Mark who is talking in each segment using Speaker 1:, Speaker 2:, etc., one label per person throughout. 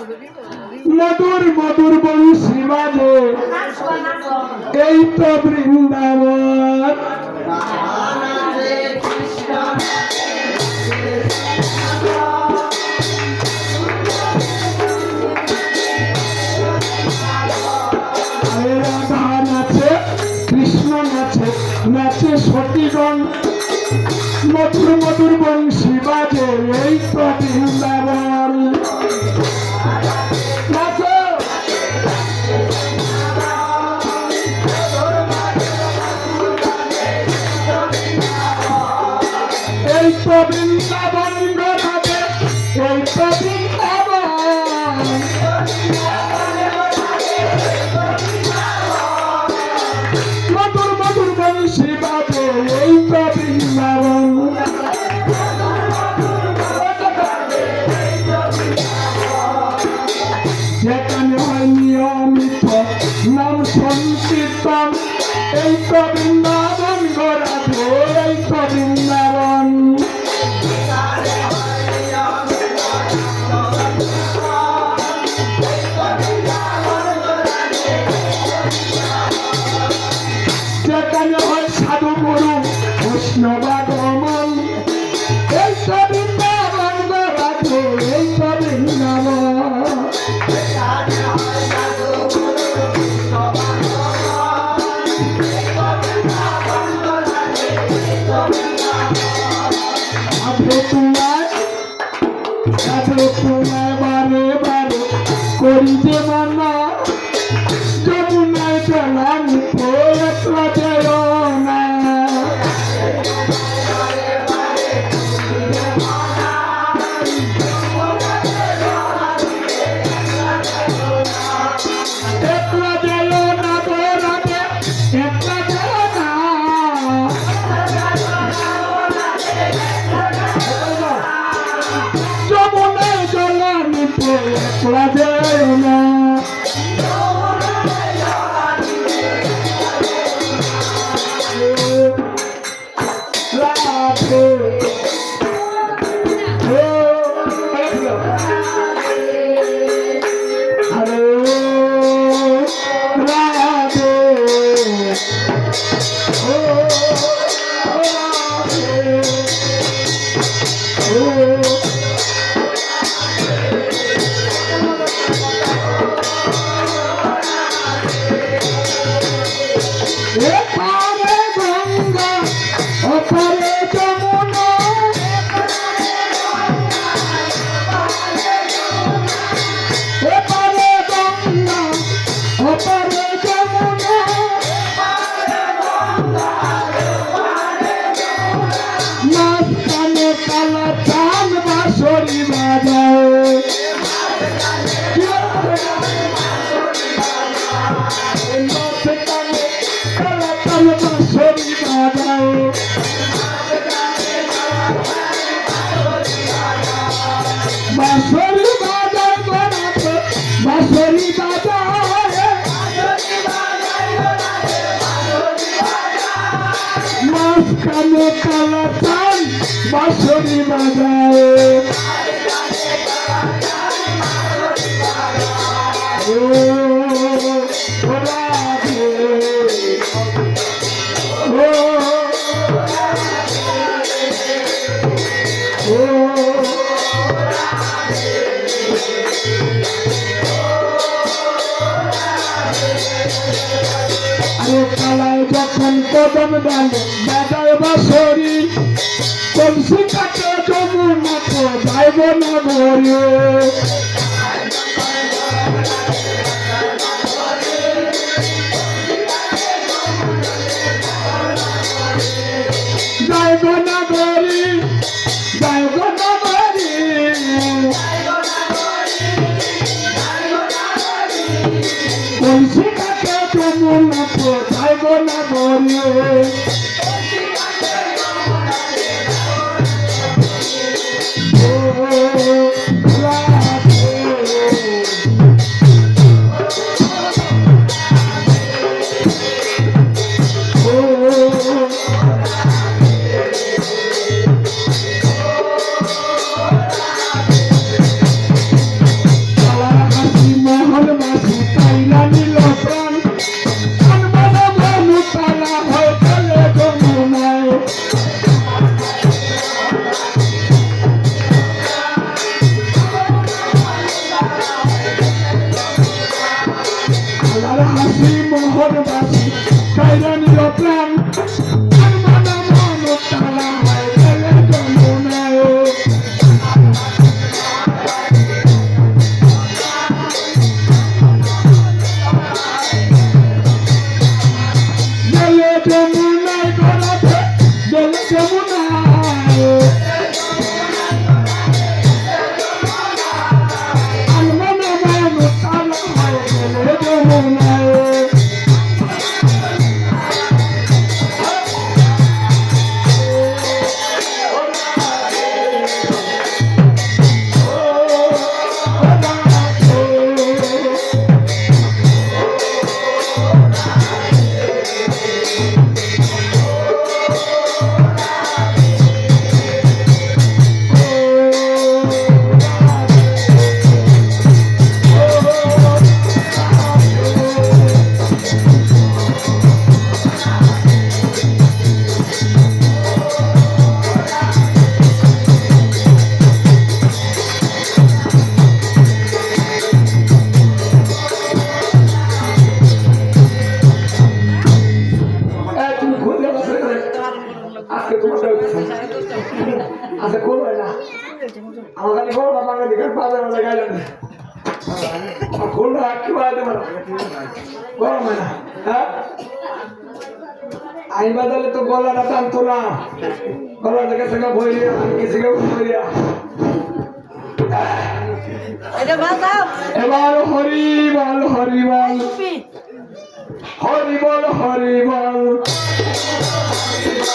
Speaker 1: মধুর মধুর বংশী বাজে এই তো বৃন্দাবন। রাধা নাচে, কৃষ্ণ নাচে, নাচে সতীগণ, মধুর মধুর বংশী বাজে এই তো বৃন্দাবন। এই তো বৃন্দাবন রাধে, এই তো বৃন্দাবন। মধুর মধুর বংশী বাজে এই তো বৃন্দাবন। যেখানে হয় নিয়মিত নাম সংকীর্তন এই তো বৃন্দাবন রাধে, এই তো বৃন্দাবন। যেখানে হয় সাধু গুরু বৈষ্ণবাগমন এই তো বৃন্দাবন রাধে, এই তো বৃন্দাবন। তোমায় বারে বারে করি যে মানা, যমুনায় চলাম একলা যেও না। একলা যেও না গো রাধে, একলা যেও না। যমুনায় চলাম একলা যেও না। কানে কালা চান বাঁশরি বাজায়। কালায় যখন কদম ডালে বাজায় বাঁশরি, কলসি কাটে যমুনা তো যাইব না ভরে। যাইব না ভরি, যাইব না ভরি। কলসি কাটে যমুনা তো যাইব না ভরে। মাঝে মাঝে গাইলে খুলনা কি বাজে মানে গরম হয় না হ্যাঁ আই বাজালে তো গলাটা টানতো না গলা থেকে থেকে ভরিয়া আমি কিছু ভরিয়া এবার হরিবল হরিবল হরিবল হরিবল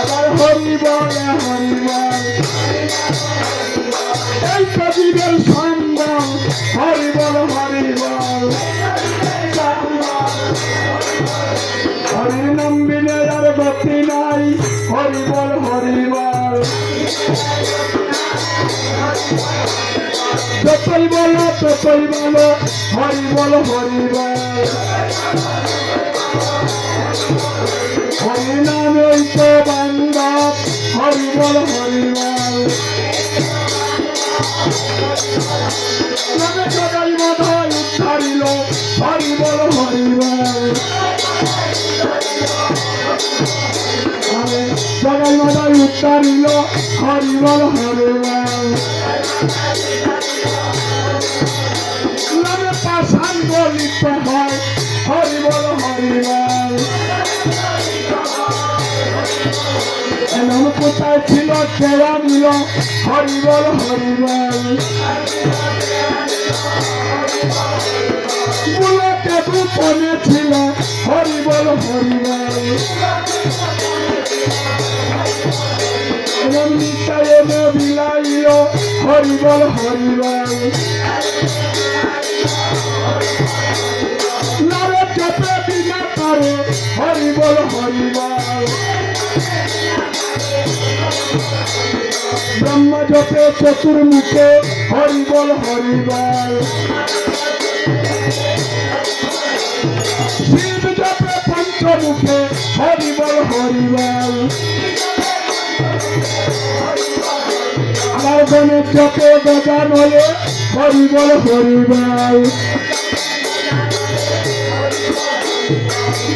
Speaker 1: এবার হরিবল হরিবল এই কবিদের সঙ্গম হরিবল হরিবল হরির নাম বিনে আর গতি নাই হরিবল হরিবল যতই বলো ততই বলো হরিবল হরিবল হরি নামেই তো বান্ধব হরিবল হরিবল নামে জগাই মাথায় উদ্ধারিল হরিবল হরিবল জগাই মাথায় উদ্ধারিল হরিবল হরিবল নামে পাশান বলিতে হয় হরিবল হরিবল নাম কোথায় ছিল কেয়া দিল হরিবল হরিবল বুলকে গোপনে ছিল হরিবল হরিবল নিতায় বিলাইল হরিবল হরিবল নারে চেপে বিনা করে হরিবল হরিবল ব্রহ্ম জপে চতুর্মুখে হরিবল হরিবল শিব জপে পঞ্চমুখে হরিবল হরিবল আমার গণেশ জপে গজান হলে হরিবল হরিবল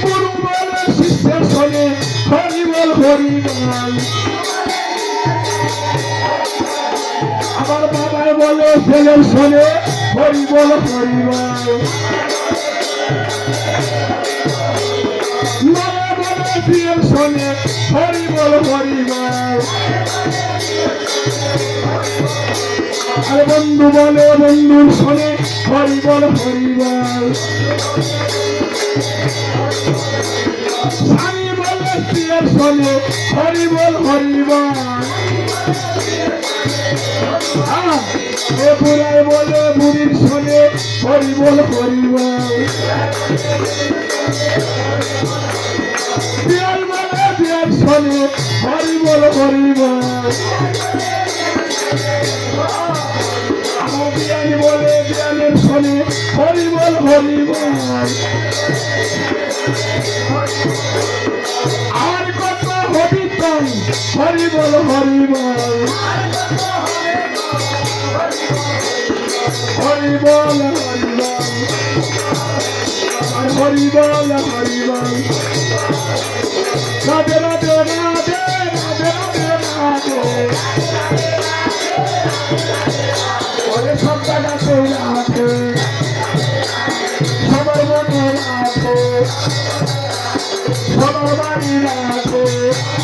Speaker 1: গুরু বলে শিষ্যের শোনে হরিবল হরিবল আমার বাবাই বলে ছেলের শোনে হরিবল হরিবল মারা বলে বিয়ের শোনে হরিবল হরিবল আর বন্ধু বলে বন্ধুর শোনে হরিবল হরিবল স্বামী বলে স্ত্রীর শোনে হরিবল হরিবল এ বুড়াই বলে বুড়ির শোনে হরিবল হরিবল বিয়াল বলে বিয়ার শোনে হরিবল হরিবল বিয়ানি বলে বিয়ানের শোনে হরিবল হরিবল আর কত হবিতন হরিবল হরিবল হরিবল হরিবল আর হরিবল হরিবল রাধে রাধে রাধে রাধে রাধে রাধে সব জায়গাতে রাধে সবার মনে রাধে সবার বাড়ি রাধে